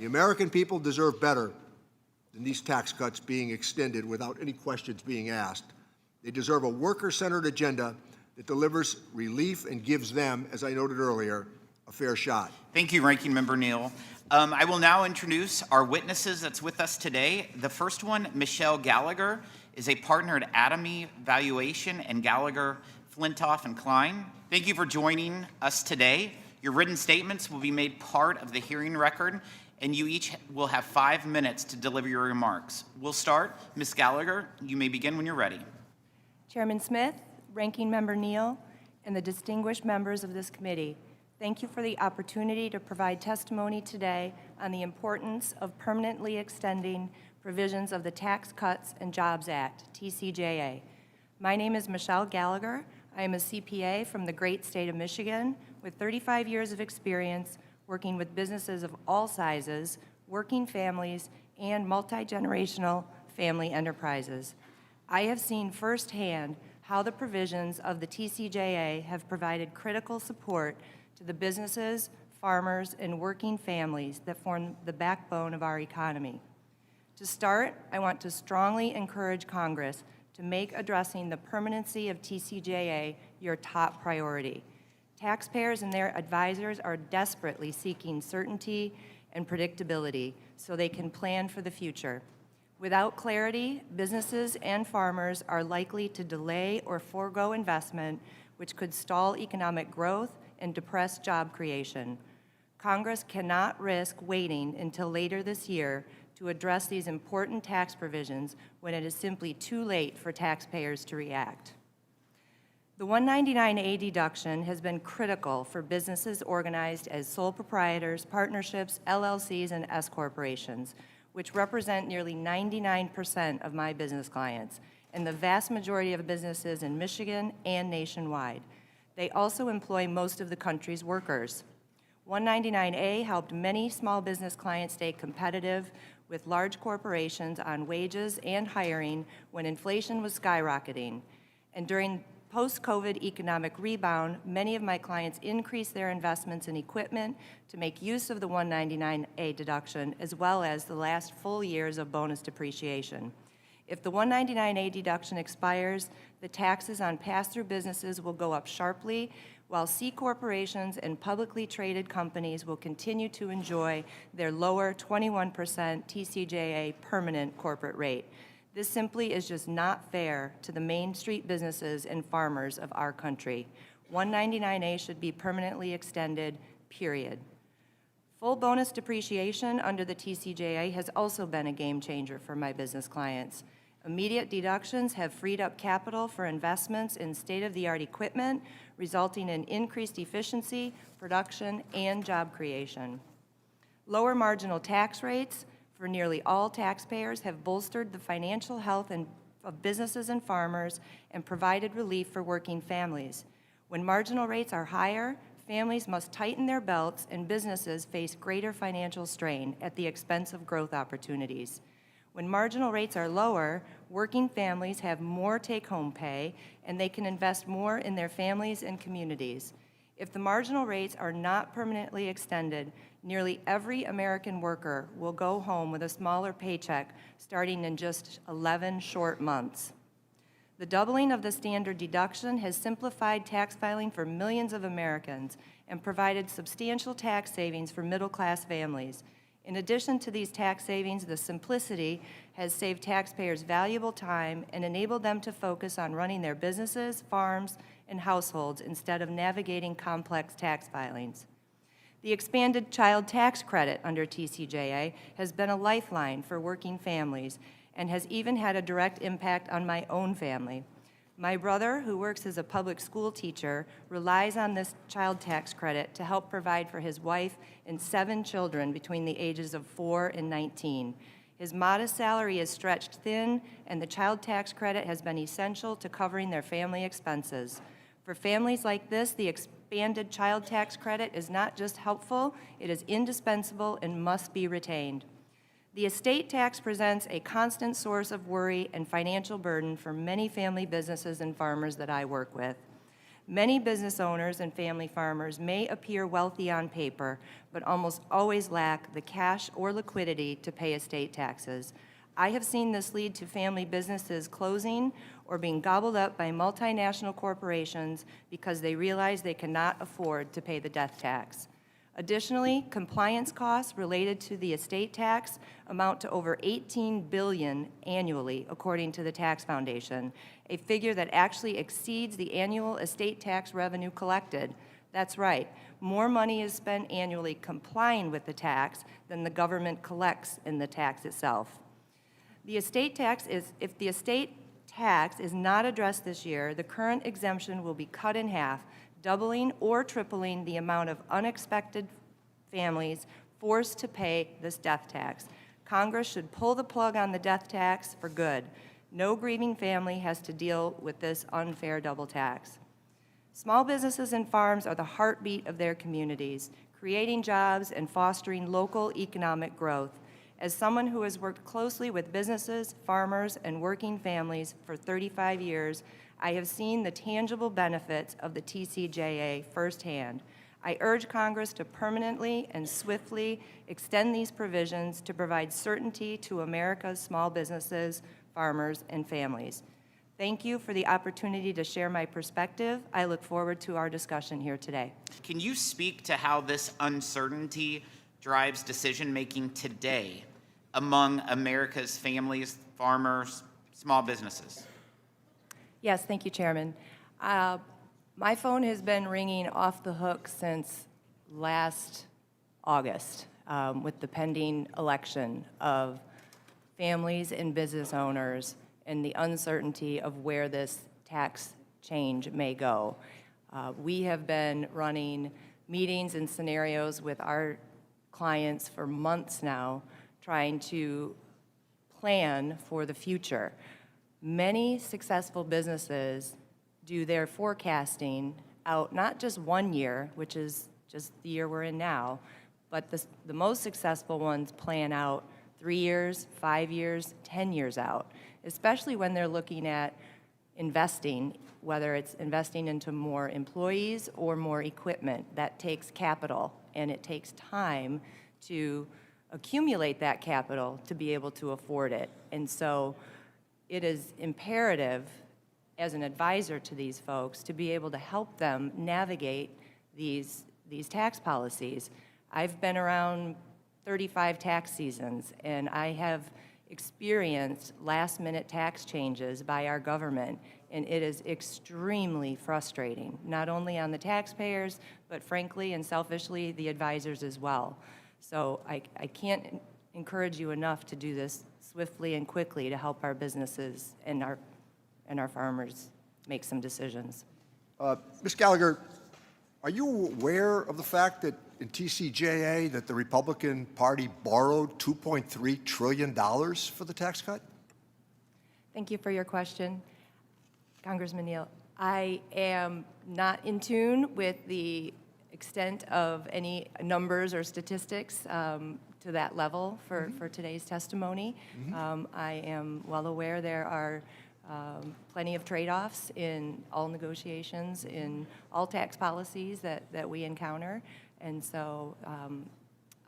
The American people deserve better than these tax cuts being extended without any questions being asked. They deserve a worker-centered agenda that delivers relief and gives them, as I noted earlier, a fair shot. Thank you, Ranking Member Neal. I will now introduce our witnesses that's with us today. The first one, Michelle Gallagher, is a partner at Atomy Valuation and Gallagher, Flintoff and Klein. Thank you for joining us today. Your written statements will be made part of the hearing record, and you each will have 5 minutes to deliver your remarks. We'll start. Ms. Gallagher, you may begin when you're ready. Chairman Smith, Ranking Member Neal, and the distinguished members of this committee, thank you for the opportunity to provide testimony today on the importance of permanently extending provisions of the Tax Cuts and Jobs Act, TCJA. My name is Michelle Gallagher. I am a CPA from the great state of Michigan with 35 years of experience working with businesses of all sizes, working families, and multi-generational family enterprises. I have seen firsthand how the provisions of the TCJA have provided critical support to the businesses, farmers, and working families that form the backbone of our economy. To start, I want to strongly encourage Congress to make addressing the permanency of TCJA your top priority. Taxpayers and their advisors are desperately seeking certainty and predictability so they can plan for the future. Without clarity, businesses and farmers are likely to delay or forego investment, which could stall economic growth and depress job creation. Congress cannot risk waiting until later this year to address these important tax provisions when it is simply too late for taxpayers to react. The 199A deduction has been critical for businesses organized as sole proprietors, partnerships, LLCs, and S corporations, which represent nearly 99% of my business clients and the vast majority of businesses in Michigan and nationwide. They also employ most of the country's workers. 199A helped many small business clients stay competitive with large corporations on wages and hiring when inflation was skyrocketing. And during post-COVID economic rebound, many of my clients increased their investments in equipment to make use of the 199A deduction, as well as the last full years of bonus depreciation. If the 199A deduction expires, the taxes on pass-through businesses will go up sharply, while C corporations and publicly traded companies will continue to enjoy their lower 21% TCJA permanent corporate rate. This simply is just not fair to the Main Street businesses and farmers of our country. 199A should be permanently extended, period. Full bonus depreciation under the TCJA has also been a game changer for my business clients. Immediate deductions have freed up capital for investments in state-of-the-art equipment, resulting in increased efficiency, production, and job creation. Lower marginal tax rates for nearly all taxpayers have bolstered the financial health of businesses and farmers and provided relief for working families. When marginal rates are higher, families must tighten their belts and businesses face greater financial strain at the expense of growth opportunities. When marginal rates are lower, working families have more take-home pay and they can invest more in their families and communities. If the marginal rates are not permanently extended, nearly every American worker will go home with a smaller paycheck starting in just 11 short months. The doubling of the standard deduction has simplified tax filing for millions of Americans and provided substantial tax savings for middle-class families. In addition to these tax savings, the simplicity has saved taxpayers valuable time and enabled them to focus on running their businesses, farms, and households instead of navigating complex tax filings. The expanded child tax credit under TCJA has been a lifeline for working families and has even had a direct impact on my own family. My brother, who works as a public school teacher, relies on this child tax credit to help provide for his wife and 7 children between the ages of 4 and 19. His modest salary is stretched thin, and the child tax credit has been essential to covering their family expenses. For families like this, the expanded child tax credit is not just helpful, it is indispensable and must be retained. The estate tax presents a constant source of worry and financial burden for many family businesses and farmers that I work with. Many business owners and family farmers may appear wealthy on paper, but almost always lack the cash or liquidity to pay estate taxes. I have seen this lead to family businesses closing or being gobbled up by multinational corporations because they realize they cannot afford to pay the death tax. Additionally, compliance costs related to the estate tax amount to over $18 billion annually, according to the Tax Foundation, a figure that actually exceeds the annual estate tax revenue collected. That's right, more money is spent annually complying with the tax than the government collects in the tax itself. If the estate tax is not addressed this year, the current exemption will be cut in half, doubling or tripling the amount of unexpected families forced to pay this death tax. Congress should pull the plug on the death tax for good. No grieving family has to deal with this unfair double tax. Small businesses and farms are the heartbeat of their communities, creating jobs and fostering local economic growth. As someone who has worked closely with businesses, farmers, and working families for 35 years, I have seen the tangible benefits of the TCJA firsthand. I urge Congress to permanently and swiftly extend these provisions to provide certainty to America's small businesses, farmers, and families. Thank you for the opportunity to share my perspective. I look forward to our discussion here today. Can you speak to how this uncertainty drives decision-making today among America's families, farmers, small businesses? Yes, thank you, Chairman. My phone has been ringing off the hook since last August with the pending election of families and business owners and the uncertainty of where this tax change may go. We have been running meetings and scenarios with our clients for months now, trying to plan for the future. Many successful businesses do their forecasting out not just 1 year, which is just the year we're in now, but the most successful ones plan out 3 years, 5 years, 10 years out, especially when they're looking at investing, whether it's investing into more employees or more equipment. That takes capital, and it takes time to accumulate that capital to be able to afford it. And so it is imperative as an advisor to these folks to be able to help them navigate these tax policies. I've been around 35 tax seasons, and I have experienced last-minute tax changes by our government, and it is extremely frustrating, not only on the taxpayers, but frankly and selfishly, the advisors as well. So I can't encourage you enough to do this swiftly and quickly to help our businesses and our farmers make some decisions. Ms. Gallagher, are you aware of the fact that in TCJA that the Republican Party borrowed $2.3 trillion for the tax cut? Thank you for your question, Congressman Neal. I am not in tune with the extent of any numbers or statistics to that level for today's testimony. I am well aware there are plenty of trade-offs in all negotiations, in all tax policies that we encounter, and so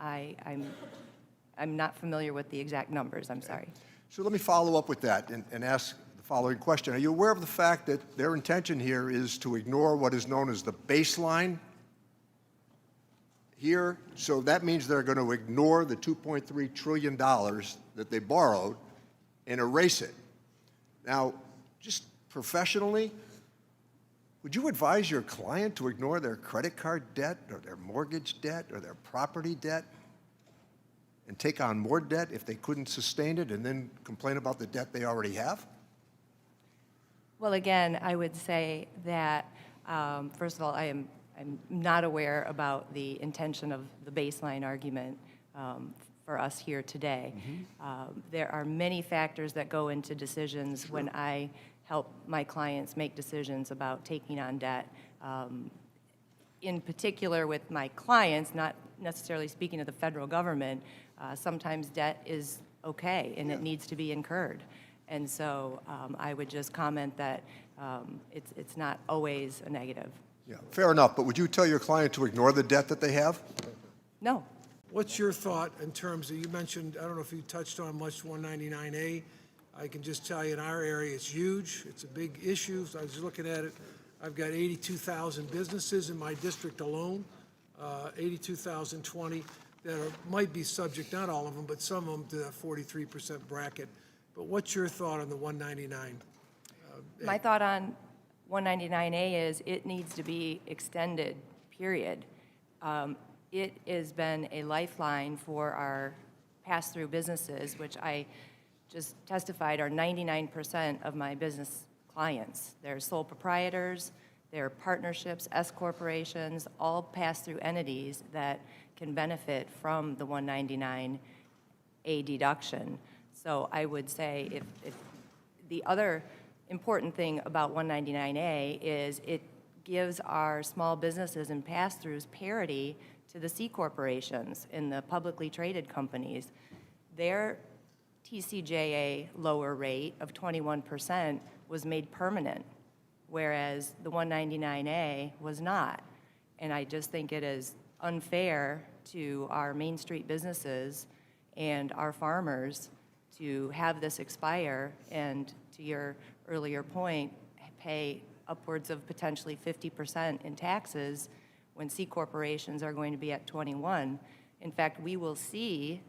I'm not familiar with the exact numbers. I'm sorry. So let me follow up with that and ask the following question. Are you aware of the fact that their intention here is to ignore what is known as the baseline here? So that means they're going to ignore the $2.3 trillion that they borrowed and erase it. Now, just professionally, would you advise your client to ignore their credit card debt or their mortgage debt or their property debt and take on more debt if they couldn't sustain it and then complain about the debt they already have? Well, again, I would say that, first of all, I'm not aware about the intention of the baseline argument for us here today. There are many factors that go into decisions when I help my clients make decisions about taking on debt. In particular with my clients, not necessarily speaking of the federal government, sometimes debt is okay and it needs to be incurred. And so I would just comment that It's not always a negative. Yeah, fair enough, but would you tell your client to ignore the debt that they have? No. What's your thought in terms of, you mentioned, I don't know if you touched on much 199A. I can just tell you in our area, it's huge. It's a big issue. So I was looking at it. I've got 82,000 businesses in my district alone, 82,020 that might be subject, not all of them, but some of them to that 43% bracket. But what's your thought on the 199? My thought on 199A is it needs to be extended, period. It has been a lifeline for our pass-through businesses, which I just testified are 99% of my business clients. They're sole proprietors, they're partnerships, S corporations, all pass-through entities that can benefit from the 199A deduction. So I would say if the other important thing about 199A is it gives our small businesses and pass-throughs parity to the C corporations and the publicly traded companies. Their TCJA lower rate of 21% was made permanent, whereas the 199A was not. And I just think it is unfair to our Main Street businesses and our farmers to have this expire and, to your earlier point, pay upwards of potentially 50% in taxes when C corporations are going to be at 21. In fact, we will see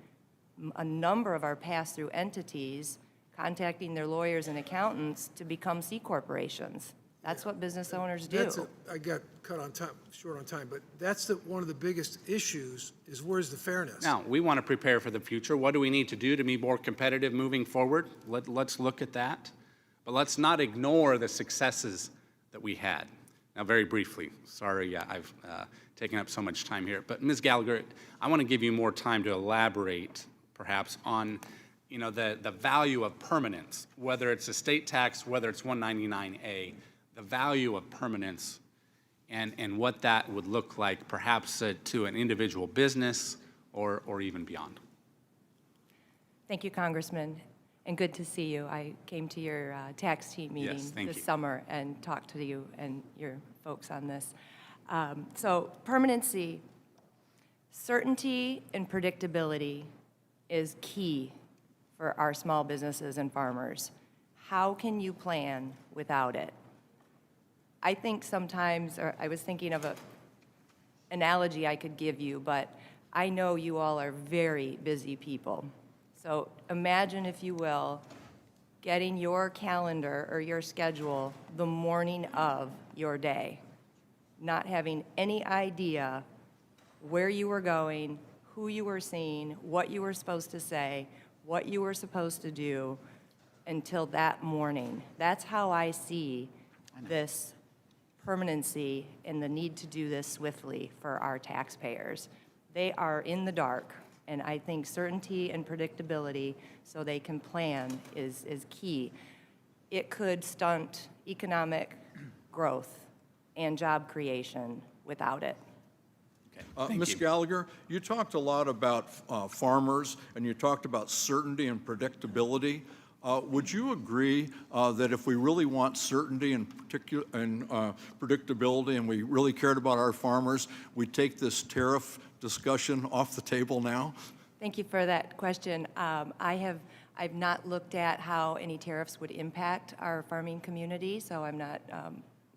a number of our pass-through entities contacting their lawyers and accountants to become C corporations. That's what business owners do. I got cut on time, short on time, but that's one of the biggest issues is where's the fairness? Now, we want to prepare for the future. What do we need to do to be more competitive moving forward? Let's look at that. But let's not ignore the successes that we had. Now, very briefly, sorry I've taken up so much time here, but Ms. Gallagher, I want to give you more time to elaborate perhaps on the value of permanence, whether it's a state tax, whether it's 199A, the value of permanence and what that would look like perhaps to an individual business or even beyond. Thank you, Congressman, and good to see you. I came to your tax team meeting this summer and talked to you and your folks on this. So permanency, certainty and predictability is key for our small businesses and farmers. How can you plan without it? I think sometimes, or I was thinking of an analogy I could give you, but I know you all are very busy people. So imagine, if you will, getting your calendar or your schedule the morning of your day, not having any idea where you were going, who you were seeing, what you were supposed to say, what you were supposed to do until that morning. That's how I see this permanency and the need to do this swiftly for our taxpayers. They are in the dark, and I think certainty and predictability so they can plan is key. It could stunt economic growth and job creation without it. Ms. Gallagher, you talked a lot about farmers, and you talked about certainty and predictability. Would you agree that if we really want certainty and predictability, and we really cared about our farmers, we'd take this tariff discussion off the table now? Thank you for that question. I've not looked at how any tariffs would impact our farming community, so I'm not.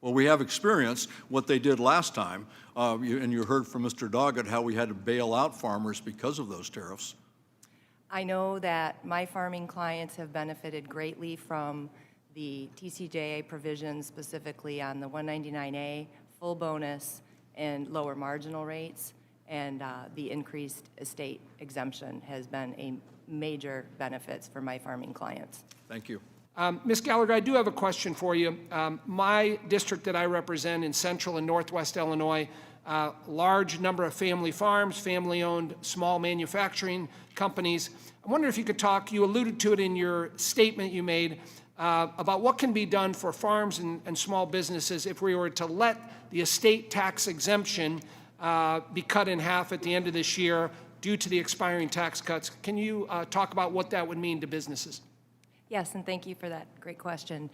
Well, we have experienced what they did last time, and you heard from Mr. Doggett how we had to bail out farmers because of those tariffs. I know that my farming clients have benefited greatly from the TCJA provisions, specifically on the 199A, full bonus, and lower marginal rates, and the increased estate exemption has been a major benefits for my farming clients. Thank you. Ms. Gallagher, I do have a question for you. My district that I represent in central and northwest Illinois, large number of family farms, family-owned small manufacturing companies. I wonder if you could talk, you alluded to it in your statement you made, about what can be done for farms and small businesses if we were to let the estate tax exemption be cut in half at the end of this year due to the expiring tax cuts. Can you talk about what that would mean to businesses? Yes, and thank you for that great question.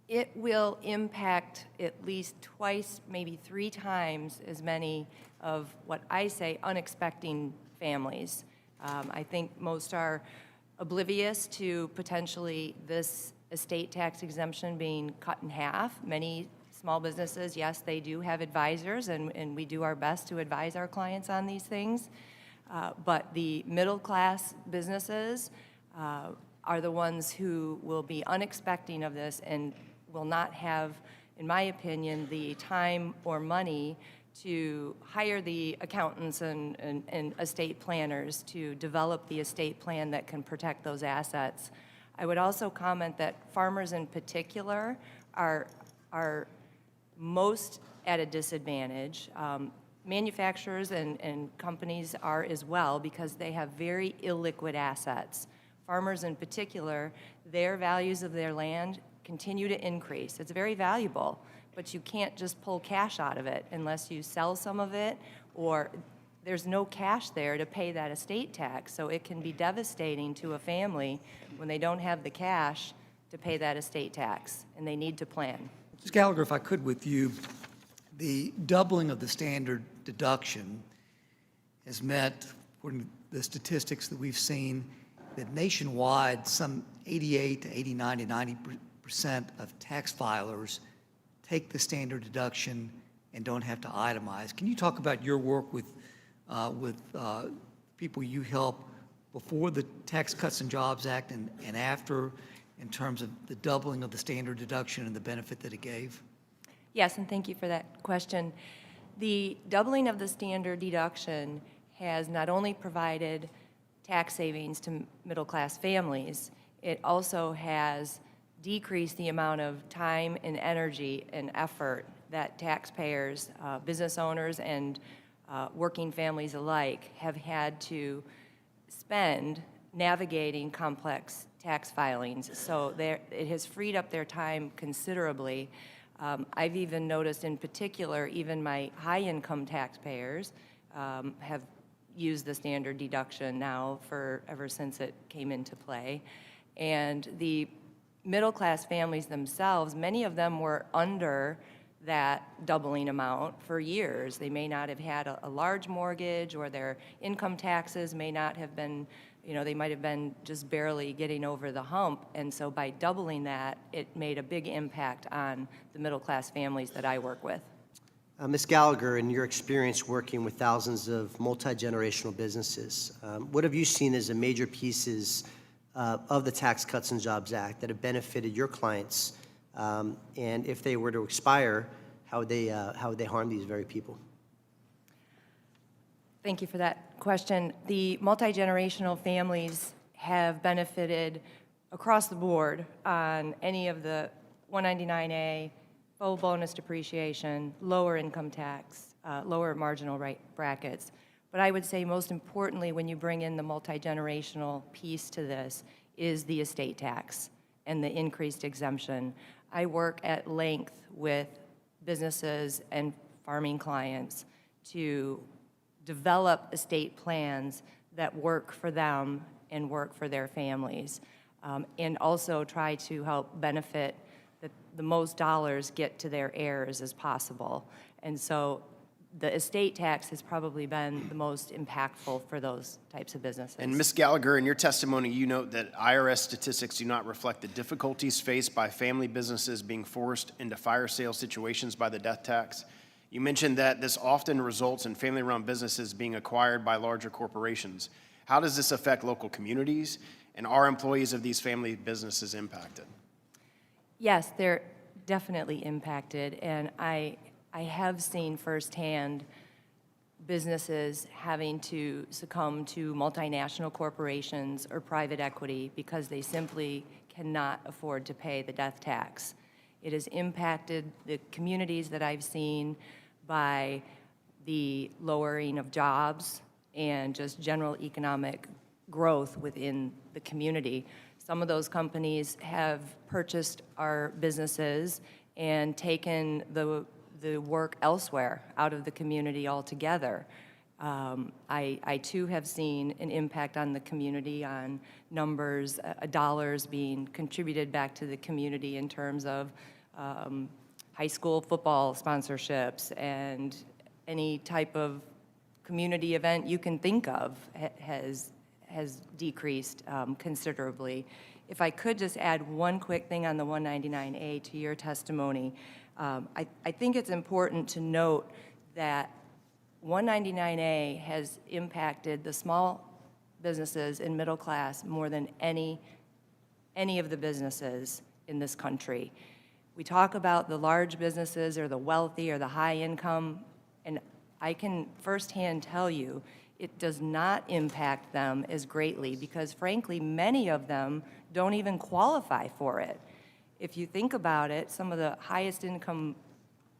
It will impact at least twice, maybe 3 times as many of what I say unexpected families. I think most are oblivious to potentially this estate tax exemption being cut in half. Many small businesses, yes, they do have advisors, and we do our best to advise our clients on these things. But the middle-class businesses are the ones who will be unexpecting of this and will not have, in my opinion, the time or money to hire the accountants and estate planners to develop the estate plan that can protect those assets. I would also comment that farmers in particular are most at a disadvantage. Manufacturers and companies are as well because they have very illiquid assets. Farmers in particular, their values of their land continue to increase. It's very valuable, but you can't just pull cash out of it unless you sell some of it, or there's no cash there to pay that estate tax. So it can be devastating to a family when they don't have the cash to pay that estate tax, and they need to plan. Ms. Gallagher, if I could with you, the doubling of the standard deduction has meant, according to the statistics that we've seen, that nationwide some 88 to 89 to 90% of tax filers take the standard deduction and don't have to itemize. Can you talk about your work with people you help before the Tax Cuts and Jobs Act and after, in terms of the doubling of the standard deduction and the benefit that it gave? Yes, and thank you for that question. The doubling of the standard deduction has not only provided tax savings to middle-class families, it also has decreased the amount of time and energy and effort that taxpayers, business owners, and working families alike have had to spend navigating complex tax filings. So it has freed up their time considerably. I've even noticed in particular, even my high-income taxpayers have used the standard deduction now ever since it came into play. And the middle-class families themselves, many of them were under that doubling amount for years. They may not have had a large mortgage, or their income taxes may not have been, they might have been just barely getting over the hump. And so by doubling that, it made a big impact on the middle-class families that I work with. Ms. Gallagher, in your experience working with thousands of multi-generational businesses, what have you seen as the major pieces of the Tax Cuts and Jobs Act that have benefited your clients? And if they were to expire, how would they harm these very people? Thank you for that question. The multi-generational families have benefited across the board on any of the 199A, full bonus depreciation, lower income tax, lower marginal rate brackets. But I would say most importantly, when you bring in the multi-generational piece to this, is the estate tax and the increased exemption. I work at length with businesses and farming clients to develop estate plans that work for them and work for their families, and also try to help benefit the most dollars get to their heirs as possible. And so the estate tax has probably been the most impactful for those types of businesses. And Ms. Gallagher, in your testimony, you note that IRS statistics do not reflect the difficulties faced by family businesses being forced into fire sale situations by the death tax. You mentioned that this often results in family-run businesses being acquired by larger corporations. How does this affect local communities, and are employees of these family businesses impacted? Yes, they're definitely impacted, and I have seen firsthand businesses having to succumb to multinational corporations or private equity because they simply cannot afford to pay the death tax. It has impacted the communities that I've seen by the lowering of jobs and just general economic growth within the community. Some of those companies have purchased our businesses and taken the work elsewhere, out of the community altogether. I too have seen an impact on the community, on numbers, dollars being contributed back to the community in terms of high school football sponsorships, and any type of community event you can think of has decreased considerably. If I could just add one quick thing on the 199A to your testimony, I think it's important to note that 199A has impacted the small businesses and middle class more than any of the businesses in this country. We talk about the large businesses or the wealthy or the high income, and I can firsthand tell you it does not impact them as greatly because, frankly, many of them don't even qualify for it. If you think about it, some of the highest income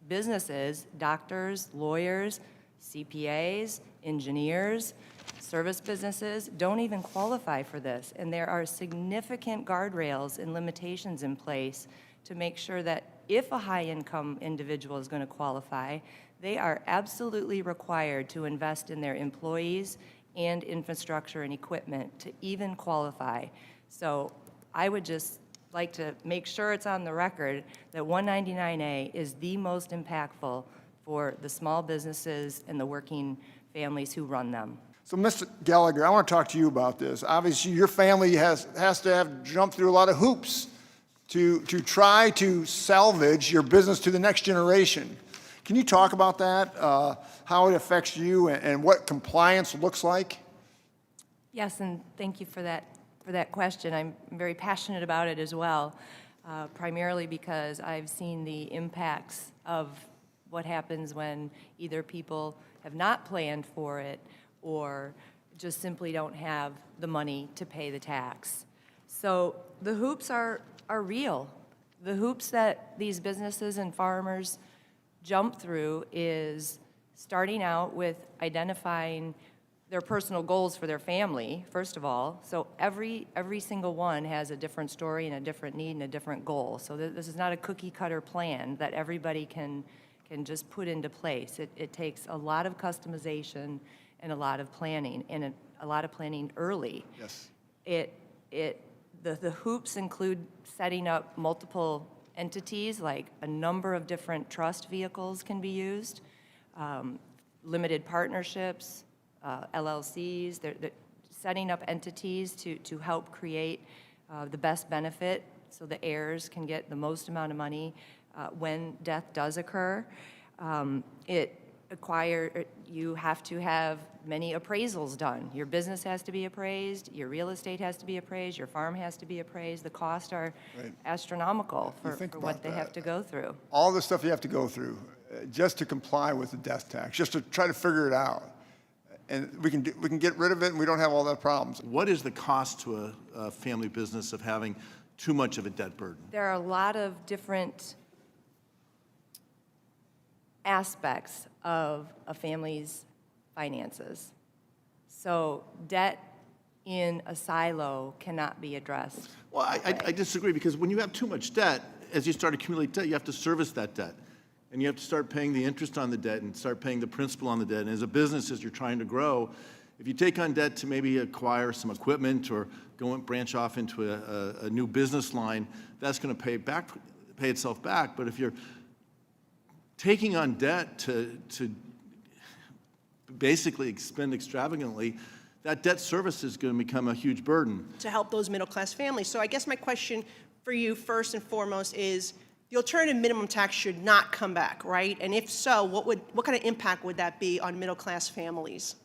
businesses, doctors, lawyers, CPAs, engineers, service businesses, don't even qualify for this. And there are significant guardrails and limitations in place to make sure that if a high-income individual is going to qualify, they are absolutely required to invest in their employees and infrastructure and equipment to even qualify. So I would just like to make sure it's on the record that 199A is the most impactful for the small businesses and the working families who run them. So, Mr. Gallagher, I want to talk to you about this. Obviously, your family has to have jumped through a lot of hoops to try to salvage your business to the next generation. Can you talk about that, how it affects you, and what compliance looks like? Yes, and thank you for that question. I'm very passionate about it as well, primarily because I've seen the impacts of what happens when either people have not planned for it or just simply don't have the money to pay the tax. So the hoops are real. The hoops that these businesses and farmers jump through is starting out with identifying their personal goals for their family, first of all. So every single one has a different story and a different need and a different goal. So this is not a cookie cutter plan that everybody can just put into place. It takes a lot of customization and a lot of planning, and a lot of planning early. Yes. The hoops include setting up multiple entities, like a number of different trust vehicles can be used, limited partnerships, LLCs. They're setting up entities to help create the best benefit so the heirs can get the most amount of money when death does occur. You have to have many appraisals done. Your business has to be appraised, your real estate has to be appraised, your farm has to be appraised. The costs are astronomical for what they have to go through. All the stuff you have to go through just to comply with the death tax, just to try to figure it out. And we can get rid of it and we don't have all that problems. What is the cost to a family business of having too much of a debt burden? There are a lot of different aspects of a family's finances. So debt in a silo cannot be addressed. Well, I disagree, because when you have too much debt, as you start accumulating debt, you have to service that debt. And you have to start paying the interest on the debt and start paying the principal on the debt. And as a business, as you're trying to grow, if you take on debt to maybe acquire some equipment or go and branch off into a new business line, that's going to pay itself back. But if you're taking on debt to basically spend extravagantly, that debt service is going to become a huge burden. To help those middle-class families. So I guess my question for you, first and foremost, is the alternative minimum tax should not come back, right? And if so, what kind of impact would that be on middle-class families?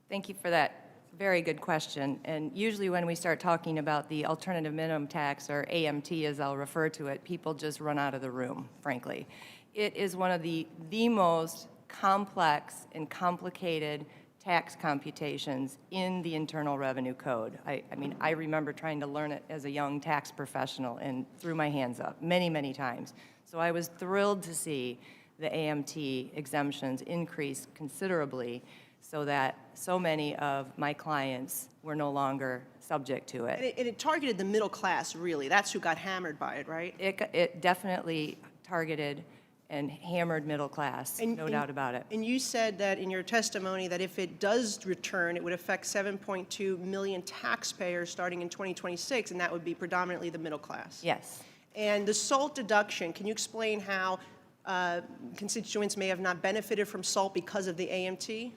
Thank you for that very good question. And usually when we start talking about the alternative minimum tax, or AMT as I'll refer to it, people just run out of the room, frankly. It is one of the most complex and complicated tax computations in the Internal Revenue Code. I mean, I remember trying to learn it as a young tax professional and threw my hands up many, many times. So I was thrilled to see the AMT exemptions increase considerably so that so many of my clients were no longer subject to it. And it targeted the middle class, really. That's who got hammered by it, right? It definitely targeted and hammered middle class, no doubt about it. And you said that in your testimony that if it does return, it would affect 7.2 million taxpayers starting in 2026, and that would be predominantly the middle class. Yes. And the SALT deduction, can you explain how constituents may have not benefited from SALT because of the AMT?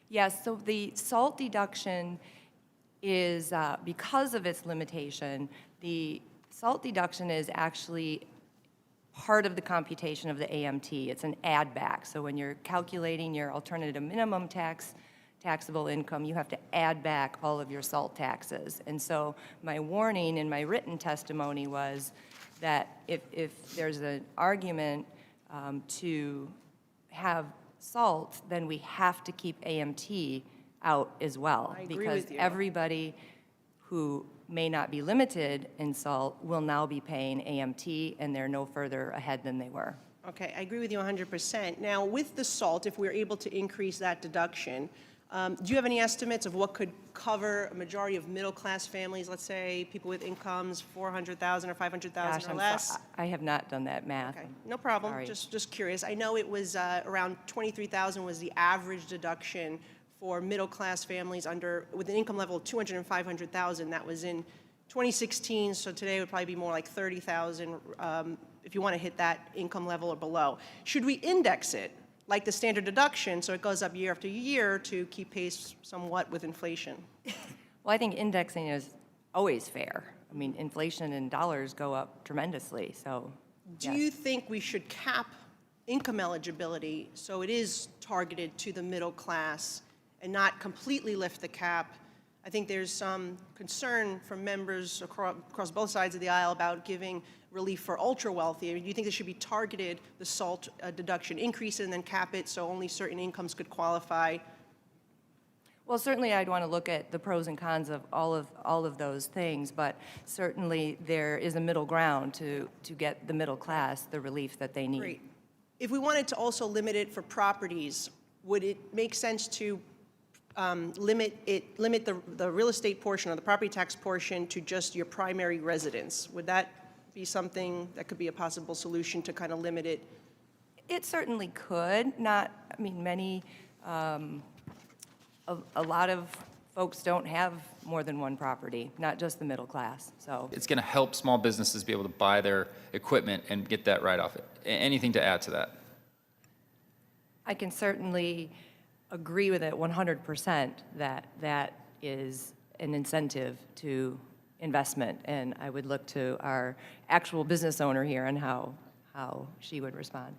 Yes, so the SALT deduction is, because of its limitation, the SALT deduction is actually part of the computation of the AMT. It's an add back. So when you're calculating your alternative minimum taxable income, you have to add back all of your SALT taxes. And so my warning in my written testimony was that if there's an argument to have SALT, then we have to keep AMT out as well. I agree because with you. everybody who may not be limited in SALT will now be paying AMT, and they're no further ahead than they were. Okay, I agree with you 100%. Now, with the SALT, if we're able to increase that deduction, do you have any estimates of what could cover a majority of middle-class families, let's say people with incomes $400,000 or $500,000 or less? I have not done that math. Okay, no problem. Sorry. Just curious. I know it was around $23,000 was the average deduction for middle-class families with an income level of $200,000 and $500,000. That was in 2016, so today it would probably be more like $30,000 if you want to hit that income level or below. Should we index it like the standard deduction so it goes up year after year to keep pace somewhat with inflation? Well, I think indexing is always fair. I mean, inflation in dollars go up tremendously, so Do yes. you think we should cap income eligibility so it is targeted to the middle class and not completely lift the cap? I think there's some concern from members across both sides of the aisle about giving relief for ultra-wealthy. Do you think this should be targeted, the SALT deduction, increase it and then cap it so only certain incomes could qualify? Well, certainly I'd want to look at the pros and cons of all of those things, but certainly there is a middle ground to get the middle class the relief that they need. Great. If we wanted to also limit it for properties, would it make sense to limit the real estate portion or the property tax portion to just your primary residence? Would that be something that could be a possible solution to kind of limit it? It certainly could. Not, I mean, a lot of folks don't have more than one property, not just the middle class, so. It's going to help small businesses be able to buy their equipment and get that right off. Anything to add to that? I can certainly agree with it 100% that that is an incentive to investment, and I would look to our actual business owner here on how she would respond.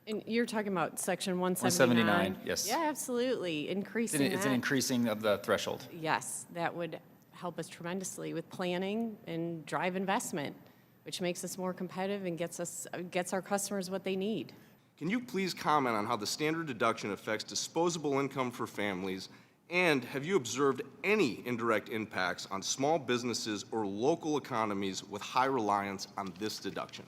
And you're talking about section 179? 179, yes. Yeah, absolutely, increasing that. It's an increasing of the threshold. Yes, that would help us tremendously with planning and drive investment, which makes us more competitive and gets our customers what they need. Can you please comment on how the standard deduction affects disposable income for families? And have you observed any indirect impacts on small businesses or local economies with high reliance on this deduction?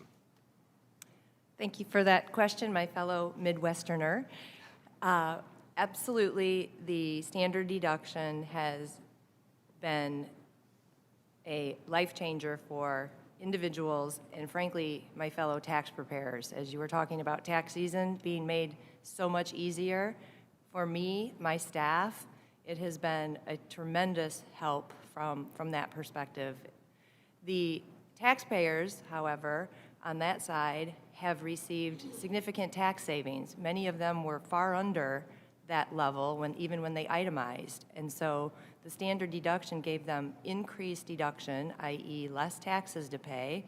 Thank you for that question, my fellow Midwesterner. Absolutely, the standard deduction has been a life changer for individuals and frankly, my fellow tax preparers. As you were talking about tax season being made so much easier, for me, my staff, it has been a tremendous help from that perspective. The taxpayers, however, on that side, have received significant tax savings. Many of them were far under that level even when they itemized. And so the standard deduction gave them increased deduction, i.e. less taxes to pay,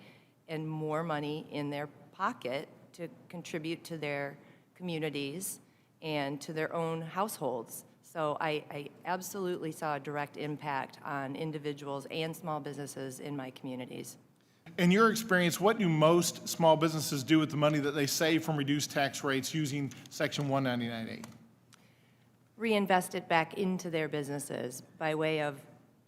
and more money in their pocket to contribute to their communities and to their own households. So I absolutely saw a direct impact on individuals and small businesses in my communities. In your experience, what do most small businesses do with the money that they save from reduced tax rates using Section 199A? Reinvest it back into their businesses by way of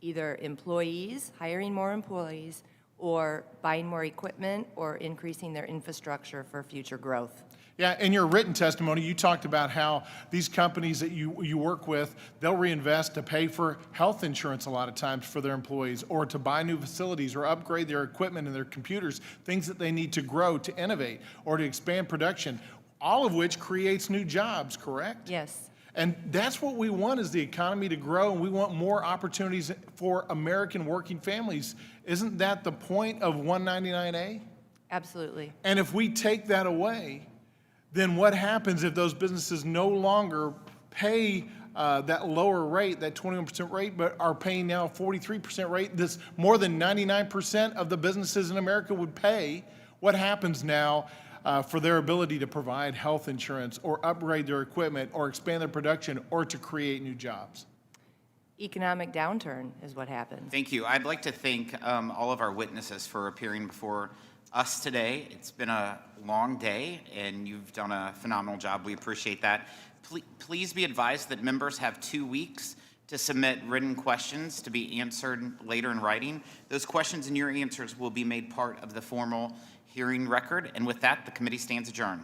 either employees, hiring more employees, or buying more equipment, or increasing their infrastructure for future growth. Yeah, in your written testimony, you talked about how these companies that you work with, they'll reinvest to pay for health insurance a lot of times for their employees, or to buy new facilities, or upgrade their equipment and their computers, things that they need to grow, to innovate, or to expand production, all of which creates new jobs, correct? Yes. And that's what we want, is the economy to grow, and we want more opportunities for American working families. Isn't that the point of 199A? Absolutely. And if we take that away, then what happens if those businesses no longer pay that lower rate, that 21% rate, but are paying now 43% rate? This more than 99% of the businesses in America would pay. What happens now for their ability to provide health insurance or upgrade their equipment or expand their production or to create new jobs? Economic downturn is what happens. Thank you. I'd like to thank all of our witnesses for appearing before us today. It's been a long day, and you've done a phenomenal job. We appreciate that. Please be advised that members have 2 weeks to submit written questions to be answered later in writing. Those questions and your answers will be made part of the formal hearing record. And with that, the committee stands adjourned.